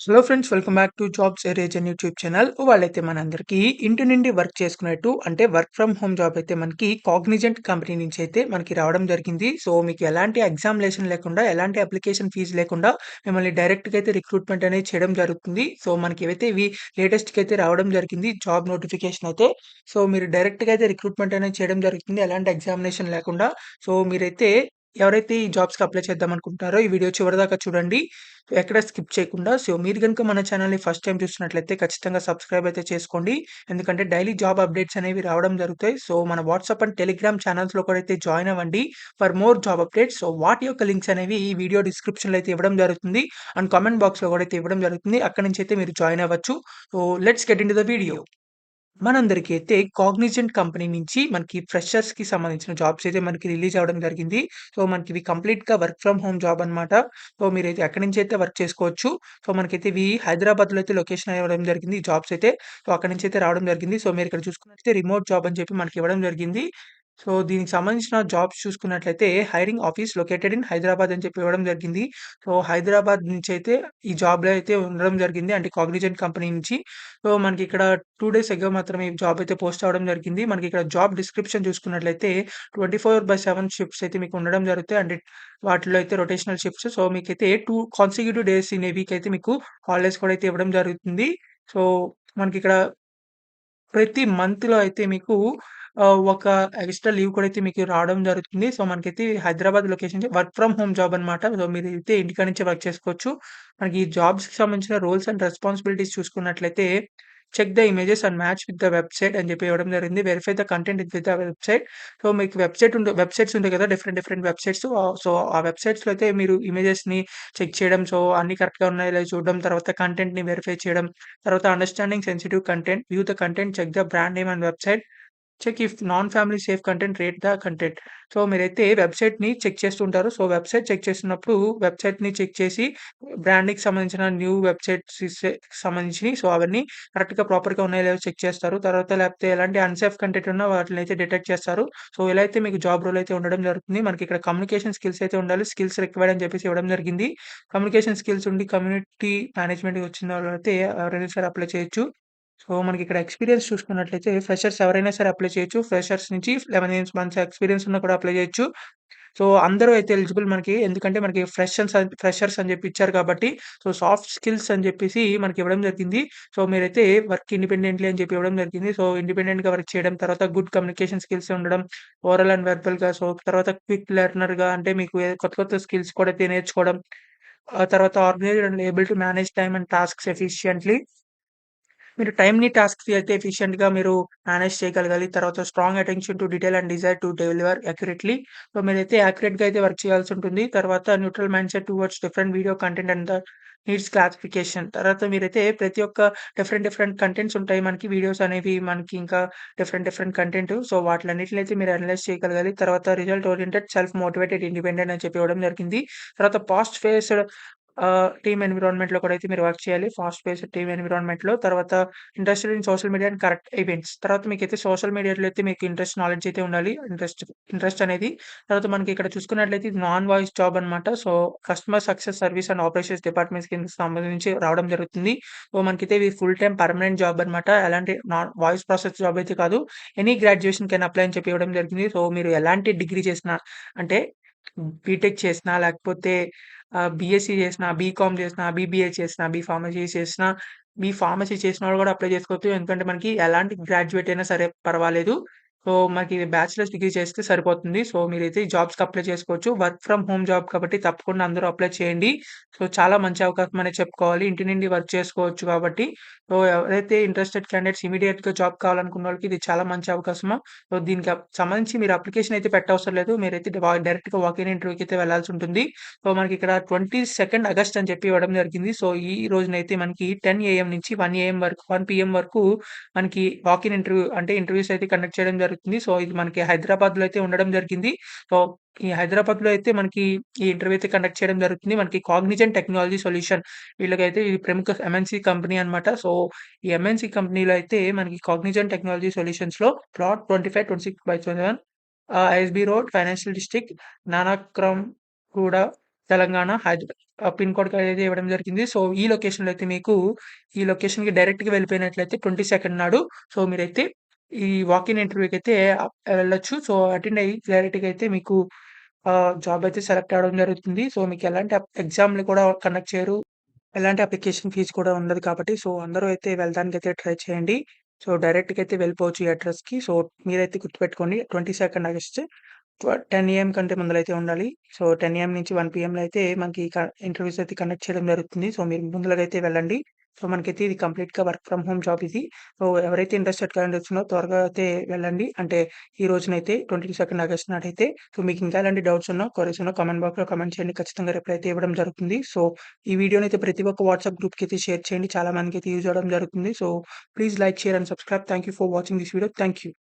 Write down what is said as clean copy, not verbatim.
Hello friends, welcome back to jobs areas and YouTube channel. వాళ్ళైతే మనందరికీ ఇంటి నుండి వర్క్ చేసుకునేట్టు అంటే వర్క్ ఫ్రమ్ హోమ్ జాబ్ అయితే మనకి కాగ్నిజెంట్ కంపెనీ నుంచి అయితే మనకి రావడం జరిగింది. సో మీకు ఎలాంటి ఎగ్జామినేషన్ లేకుండా, ఎలాంటి అప్లికేషన్ ఫీజు లేకుండా మిమ్మల్ని డైరెక్ట్‌గా అయితే రిక్రూట్‌మెంట్ అనేది చేయడం జరుగుతుంది. సో మనకి ఏవైతే ఇవి లేటెస్ట్‌గా అయితే రావడం జరిగింది జాబ్ నోటిఫికేషన్ అయితే. సో మీరు డైరెక్ట్‌గా అయితే రిక్రూట్‌మెంట్ అనేది చేయడం జరుగుతుంది. ఎలాంటి ఎగ్జామినేషన్ లేకుండా. సో మీరైతే ఎవరైతే ఈ జాబ్స్‌కి అప్లై చేద్దాం అనుకుంటున్నారో ఈ వీడియో చివరిదాకా చూడండి. ఎక్కడ స్కిప్ చేయకుండా. సో, మీరు గనుక మన ఛానెల్‌ని ఫస్ట్ టైమ్ చూస్తున్నట్లయితే ఖచ్చితంగా సబ్స్క్రైబ్ అయితే చేసుకోండి. ఎందుకంటే డైలీ జాబ్ అప్డేట్స్ అనేవి రావడం జరుగుతాయి. సో, మన వాట్సాప్ అండ్ టెలిగ్రామ్ ఛానల్స్‌లో కూడా అయితే జాయిన్ అవ్వండి for more job updates. So, వాటి యొక్క లింక్స్ అనేవి ఈ వీడియో డిస్క్రిప్షన్‌లో అయితే ఇవ్వడం జరుగుతుంది. అండ్ కామెంట్ బాక్స్‌లో కూడా అయితే ఇవ్వడం జరుగుతుంది. అక్కడి నుంచి అయితే మీరు జాయిన్ అవ్వచ్చు. So, let's get into the video. మనందరికీ అయితే కాగ్నిజెంట్ కంపెనీ నుంచి మనకి ఫ్రెషర్స్‌కి సంబంధించిన జాబ్స్ అయితే మనకి రిలీజ్ అవ్వడం జరిగింది. సో, మనకివి కంప్లీట్‌గా వర్క్ ఫ్రమ్ హోమ్ జాబ్ అనమాట. సో, మీరైతే ఎక్కడి నుంచైతే వర్క్ చేసుకోవచ్చు. సో, మనకైతే ఇవి హైదరాబాద్‌లో అయితే లొకేషన్ ఇవ్వడం జరిగింది ఈ జాబ్స్ అయితే. సో, అక్కడి నుంచైతే రావడం జరిగింది. సో, మీరిక్కడ చూసుకున్నట్లయితే రిమోట్ జాబ్ అని చెప్పి మనకి ఇవ్వడం జరిగింది. సో, దీనికి సంబంధించిన జాబ్స్ చూసుకున్నట్లయితే hiring office located in Hyderabad అని చెప్పి ఇవ్వడం జరిగింది. సో, హైదరాబాద్ నుంచైతే ఈ జాబ్‌లో అయితే ఉండడం జరిగింది. అంటే కాగ్నిజెంట్ కంపెనీ నుంచి. సో, మనకిక్కడ 2 డేస్ ఎగో మాత్రమే ఈ జాబ్ అయితే పోస్ట్ అవ్వడం జరిగింది. మనకిక్కడ జాబ్ డిస్క్రిప్షన్ చూసుకున్నట్లయితే 24/7 షిఫ్ట్స్ అయితే మీకు ఉండడం జరుగుతాయి. అంటే వాటిలో అయితే రొటేషనల్ షిఫ్ట్స్. సో, మీకైతే 2 consecutive days in a week అయితే మీకు హాలిడేస్ కూడా అయితే ఇవ్వడం జరుగుతుంది. సో, మనకిక్కడ ప్రతి మంత్‌లో అయితే మీకు ఒక ఎక్స్‌ట్రా లీవ్ కూడా అయితే మీకు రావడం జరుగుతుంది. సో, మనకైతే Hyderabad location work from home job అన్నమాట. సో, మీరైతే ఇంటికాడ నుంచే వర్క్ చేసుకోవచ్చు. మనకి ఈ జాబ్స్‌కి సంబంధించిన రోల్స్ అండ్ రెస్పాన్సిబిలిటీస్ చూసుకున్నట్లయితే check the images and match with the website అని చెప్పి ఇవ్వడం జరిగింది. Verify the content with the website. So, మీకు వెబ్‌సైట్స్ ఉంటాయి కదా! Different different websites. సో, ఆ వెబ్‌సైట్స్‌లో అయితే మీరు ఇమేజెస్‌ని చెక్ చేయడం. సో, అన్నీ కరెక్ట్‌గా ఉన్నాయో లేదో చూడడం. తర్వాత కంటెంట్‌ని వెరిఫై చేయడం. తర్వాత understanding sensitive content, view the content, check the brand name and website, check if non family safe content, rate the content. So, మీరైతే వెబ్‌సైట్‌ని చెక్ చేస్తూ ఉంటారు. సో, వెబ్‌సైట్ చెక్ చేస్తున్నప్పుడు వెబ్‌సైట్‌ని చెక్ చేసి బ్రాండింగ్‌కి సంబంధించిన న్యూ వెబ్‌సైట్స్ సంబంధించినయి. సో, అవన్నీ కరెక్ట్‌గా ప్రాపర్‌గా ఉన్నాయో లేదో చెక్ చేస్తారు. తర్వాత లేకపోతే ఎలాంటి అన్‌సేఫ్ కంటెంట్ ఉన్నా వాటినైతే డిటెక్ట్ చేస్తారు. సో, ఇలా అయితే మీకు జాబ్ రోల్ అయితే ఉండడం జరుగుతుంది. మనకిక్కడ కమ్యూనికేషన్ స్కిల్స్ అయితే ఉండాలి. స్కిల్స్ రిక్వైర్డ్ అని చెప్పేసి ఇవ్వడం జరిగింది. కమ్యూనికేషన్ స్కిల్స్ ఉండి కమ్యూనిటీ మేనేజ్మెంట్‌కి వచ్చిన వాళ్ళైతే ఎవరైనా సరే అప్లై చేయొచ్చు. సో, మనకిక్కడ ఎక్స్‌పీరియన్స్ చూసుకున్నట్లయితే ఫ్రెషర్స్ ఎవరైనా సరే అప్లై చేయొచ్చు. ఫ్రెషర్స్ నుంచి 11 మంత్స్ ఎక్స్‌పీరియన్స్ ఉన్నా కూడా అప్లై చేయొచ్చు. సో, అందరూ అయితే ఎలిజిబుల్ మనకి. ఎందుకంటే మనకి ఫ్రెషర్స్ అని చెప్పి ఇచ్చారు కాబట్టి, సో, సాఫ్ట్ స్కిల్స్ అని చెప్పేసి మనకి ఇవ్వడం జరిగింది. సో, మీరైతే వర్క్ ఇండిపెండెంట్‌లీ అని చెప్పి ఇవ్వడం జరిగింది. సో, ఇండిపెండెంట్‌గా వర్క్ చేయడం, తర్వాత గుడ్ కమ్యూనికేషన్ స్కిల్స్ ఉండడం, ఓరల్ అండ్ వెర్బల్‌గా, సో, తర్వాత క్విక్ లెర్నర్‌గా అంటే మీకు కొత్త కొత్త స్కిల్స్ కూడా అయితే నేర్చుకోవడం. ఆ తర్వాత organised and able to manage time and tasks ఎఫిషియంట్‌లీ. మీరు టైమ్‌ని, టాస్క్‌ని అయితే ఎఫిషియంట్‌గా మీరు మేనేజ్ చేయగలగాలి. తర్వాత strong attention to detail and desire to deliver accurately. So, మీరైతే యాక్యురేట్‌గా అయితే వర్క్ చేయాల్సుంటుంది. తర్వాత neutral mindset towards different video content and the needs classification. తర్వాత మీరైతే ప్రతి ఒక్క డిఫరెంట్ డిఫరెంట్ కంటెంట్స్ ఉంటాయి మనకి. వీడియోస్ అనేవి మనకి ఇంకా డిఫరెంట్ డిఫరెంట్ కంటెంట్. సో, వాటిలన్నిటిని అయితే మీరు అనలైజ్ చేయగలగాలి. తర్వాత result oriented, self motivated, independent అని చెప్పి ఇవ్వడం జరిగింది. తర్వాత ఫాస్ట్ పేస్డ్ టీమ్ ఎన్విరాన్మెంట్‌లో కూడా అయితే మీరు వర్క్ చేయాలి. ఫాస్ట్ పేస్డ్ టీమ్ ఎన్విరాన్మెంట్‌లో. తర్వాత interested in social media and correct events. తర్వాత మీకైతే సోషల్ మీడియాలో అయితే మీకు నాలెడ్జ్ అయితే ఉండాలి. ఇంట్రెస్ట్ అనేది. తర్వాత మనకి ఇక్కడ చూసుకున్నట్లయితే ఇది నాన్ వాయిస్ జాబ్ అన్నమాట. So, customer success service and operations departments కిందకి సంబంధించి రావడం జరుగుతుంది. సో, మనకైతే ఇది ఫుల్ టైమ్ పర్మనెంట్ జాబ్ అన్నమాట. ఎలాంటి వాయిస్ ప్రాసెస్ జాబ్ అయితే కాదు. ఎనీ గ్రాడ్యుయేషన్ కెన్ అప్లై అని చెప్పి ఇవ్వడం జరిగింది. సో, మీరు ఎలాంటి డిగ్రీ చేసినా అంటే బీటెక్ చేసినా, లేకపోతే బీఎస్సీ చేసినా, బీకామ్ చేసినా, బీబీఏ చేసినా, బీ ఫార్మసీ చేసినోళ్ళు కూడా అప్లై చేసుకోవచ్చు. ఎందుకంటే మనకి ఎలాంటి గ్రాడ్యుయేట్ అయినా సరే పర్వాలేదు. సో, మనకి బ్యాచిలర్స్ డిగ్రీ చేస్తే సరిపోతుంది. సో, మీరైతే ఈ జాబ్స్‌కి అప్లై చేసుకోవచ్చు. వర్క్ ఫ్రమ్ హోమ్ జాబ్ కాబట్టి తప్పకుండా అందరూ అప్లై చేయండి. సో, చాలా మంచి అవకాశం అనే చెప్పుకోవాలి. ఇంటి నుండి వర్క్ చేసుకోవచ్చు కాబట్టి. సో, ఎవరైతే ఇంట్రెస్టెడ్ క్యాండిడేట్స్ ఇమ్మీడియేట్‌గా జాబ్ కావాలనుకున్నోళ్ళకి ఇది చాలా మంచి అవకాశము. సో, దీనికి సంబంధించి మీరు అప్లికేషన్ అయితే పెట్టవసరం లేదు. మీరైతే డైరెక్ట్‌గా వాక్ ఇన్ ఇంటర్వ్యూకి అయితే వెళ్ళాల్సుంటుంది. సో, మనకిక్కడ 22 ఆగస్ట్ అని చెప్పి ఇవ్వడం జరిగింది. సో, ఈ రోజునైతే మనకి 10 ఏఎం నుంచి 1 ఏఎం వరకు 1 పీఎం వరకు మనకి వాక్ ఇన్ ఇంటర్వ్యూ అంటే ఇంటర్వ్యూస్ అయితే కండక్ట్ చేయడం జరుగుతుంది. సో, ఇది మనకి హైదరాబాద్‌లో అయితే ఉండడం జరిగింది. సో, ఈ హైదరాబాద్‌లో అయితే మనకి ఈ ఇంటర్వ్యూ అయితే కండక్ట్ చేయడం జరుగుతుంది. మనకి కాగ్నిజెంట్ టెక్నాలజీ సొల్యూషన్ వీళ్ళకైతే ఇది ప్రముఖ ఎంఎన్‌సి కంపెనీ అన్నమాట. సో, ఈ ఎంఎన్‌సి కంపెనీలో అయితే మనకి కాగ్నిజెంట్ టెక్నాలజీ సొల్యూషన్స్‌లో plot 25, 26/7 ISB road, financial district, Nanakram కూడా తెలంగాణ, పిన్ కోడ్‌కైతే ఇవ్వడం జరిగింది. సో, ఈ లొకేషన్‌కి డైరెక్ట్‌గా వెళ్ళిపోయినట్లయితే 22 నాడు మీరైతే ఈ వాక్ ఇన్ ఇంటర్వ్యూకైతే వెళ్ళొచ్చు. సో, అటెండ్ అయ్యి డైరెక్ట్‌గా అయితే మీకు జాబ్ అయితే సెలెక్ట్ అవ్వడం జరుగుతుంది. సో, మీకు ఎలాంటి ఎగ్జామ్‌లు కూడా కండక్ట్ చేయరు. ఎలాంటి అప్లికేషన్ ఫీజ్ కూడా ఉండదు కాబట్టి, అందరూ అయితే వెళ్ళడానికైతే ట్రై చేయండి. డైరెక్ట్‌గా అయితే వెళ్ళిపోవచ్చు ఈ అడ్రెస్‌కి. మీరైతే గుర్తుపెట్టుకోండి 22 ఆగస్ట్ 10 ఏఎం కంటే ముందలైతే ఉండాలి. 10 ఏఎం నుంచి 1 పీఎంలో అయితే మనకి ఇంటర్వ్యూస్ అయితే కండక్ట్ చేయడం జరుగుతుంది. మీరు ముందులగా అయితే వెళ్ళండి. మనకైతే ఇది కంప్లీట్‌గా వర్క్ ఫ్రమ్ హోమ్ జాబ్ ఇది. ఎవరైతే ఇంట్రెస్టెడ్ క్యాండిడేట్స్ ఉన్నారో త్వరగా అయితే వెళ్ళండి. అంటే ఈ రోజునైతే 22 ఆగస్ట్ నాడైతే. మీకు ఇంకా ఎలాంటి డౌట్స్ ఉన్నా, క్వెరీస్ ఉన్నా కామెంట్ బాక్స్‌లో కామెంట్ చేయండి. ఖచ్చితంగా రిప్లై అయితే ఇవ్వడం జరుగుతుంది. ఈ వీడియోనైతే ప్రతి ఒక్క వాట్సాప్ గ్రూప్‌కి అయితే షేర్ చేయండి. చాలా మందికైతే యూజ్ అవ్వడం జరుగుతుంది. Please like, share and subscribe. Thank you for watching this video. Thank you.